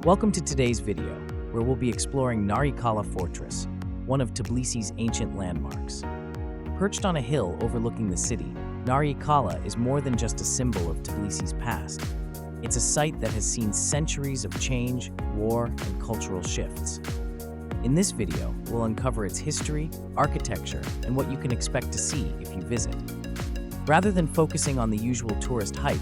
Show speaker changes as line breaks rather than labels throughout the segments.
Welcome to today's video, where we'll be exploring Narikala Fortress, one of Tbilisi's ancient landmarks. Perched on a hill overlooking the city, Narikala is more than just a symbol of Tbilisi's past. It's a site that has seen centuries of change, war, and cultural shifts. In this video, we'll uncover its history, architecture, and what you can expect to see if you visit. Rather than focusing on the usual tourist hype,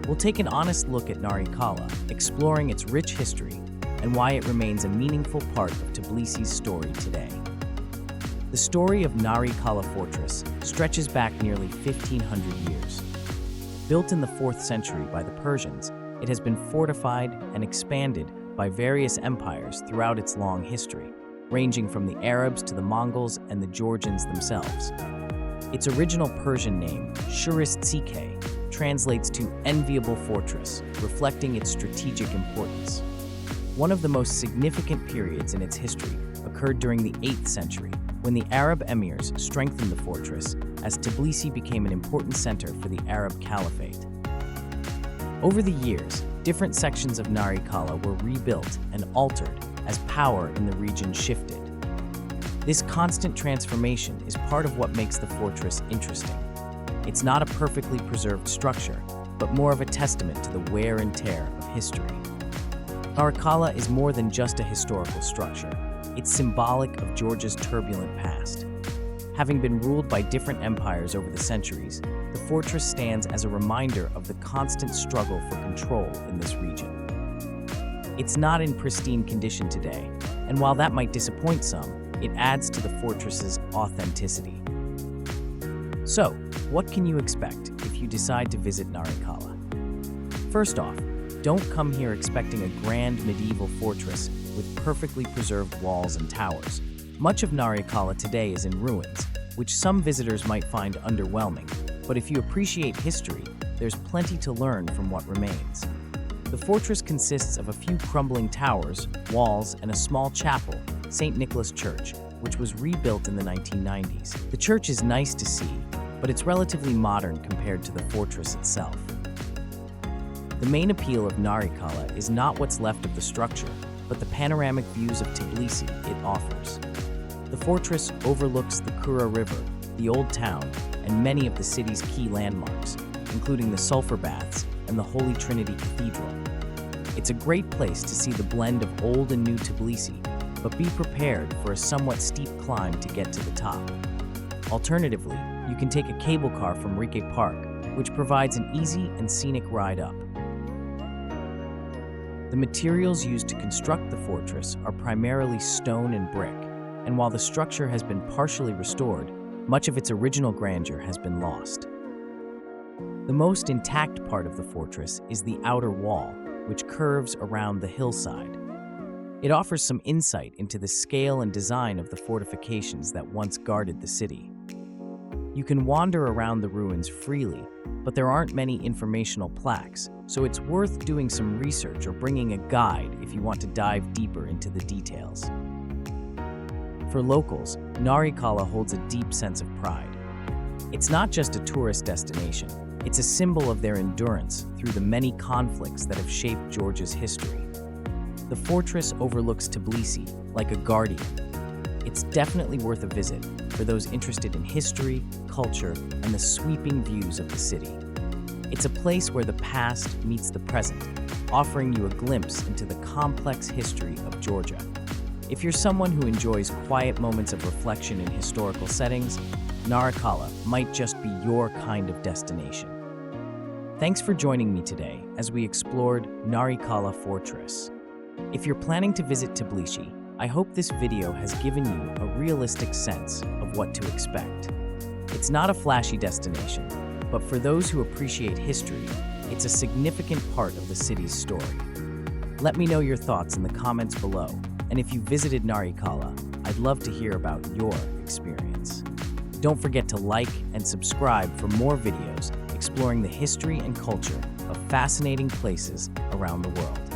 we'll take an honest look at Narikala, exploring its rich history and why it remains a meaningful part of Tbilisi's story today. The story of Narikala Fortress stretches back nearly 1,500 years. Built in the 4th century by the Persians, it has been fortified and expanded by various empires throughout its long history, ranging from the Arabs to the Mongols and the Georgians themselves. Its original Persian name, Shuristike, translates to enviable fortress, reflecting its strategic importance. One of the most significant periods in its history occurred during the 8th century, when the Arab emirs strengthened the fortress as Tbilisi became an important center for the Arab Caliphate. Over the years, different sections of Narikala were rebuilt and altered as power in the region shifted. This constant transformation is part of what makes the fortress interesting. It's not a perfectly preserved structure, but more of a testament to the wear and tear of history. Narikala is more than just a historical structure. It's symbolic of Georgia's turbulent past. Having been ruled by different empires over the centuries, the fortress stands as a reminder of the constant struggle for control in this region. It's not in pristine condition today, and while that might disappoint some, it adds to the fortress's authenticity. So, what can you expect if you decide to visit Narikala? First off, don't come here expecting a grand medieval fortress with perfectly preserved walls and towers. Much of Narikala today is in ruins, which some visitors might find underwhelming. But if you appreciate history, there's plenty to learn from what remains. The fortress consists of a few crumbling towers, walls, and a small chapel, St. Nicholas Church, which was rebuilt in the 1990s. The church is nice to see, but it's relatively modern compared to the fortress itself. The main appeal of Narikala is not what's left of the structure, but the panoramic views of Tbilisi it offers. The fortress overlooks the Kura River, the Old Town, and many of the city's key landmarks, including the Sulphur Baths and the Holy Trinity Cathedral. It's a great place to see the blend of old and new Tbilisi, but be prepared for a somewhat steep climb to get to the top. Alternatively, you can take a cable car from Rike Park, which provides an easy and scenic ride up. The materials used to construct the fortress are primarily stone and brick, and while the structure has been partially restored, much of its original grandeur has been lost. The most intact part of the fortress is the outer wall, which curves around the hillside. It offers some insight into the scale and design of the fortifications that once guarded the city. You can wander around the ruins freely, but there aren't many informational plaques, so it's worth doing some research or bringing a guide if you want to dive deeper into the details. For locals, Narikala holds a deep sense of pride. It's not just a tourist destination, it's a symbol of their endurance through the many conflicts that have shaped Georgia's history. The fortress overlooks Tbilisi like a guardian. It's definitely worth a visit for those interested in history, culture, and the sweeping views of the city. It's a place where the past meets the present, offering you a glimpse into the complex history of Georgia. If you're someone who enjoys quiet moments of reflection in historical settings, Narikala might just be your kind of destination. Thanks for joining me today as we explored Narikala Fortress. If you're planning to visit Tbilisi, I hope this video has given you a realistic sense of what to expect. It's not a flashy destination, but for those who appreciate history, it's a significant part of the city's story. Let me know your thoughts in the comments below, and if you visited Narikala, I'd love to hear about your experience. Don't forget to like and subscribe for more videos exploring the history and culture of fascinating places around the world.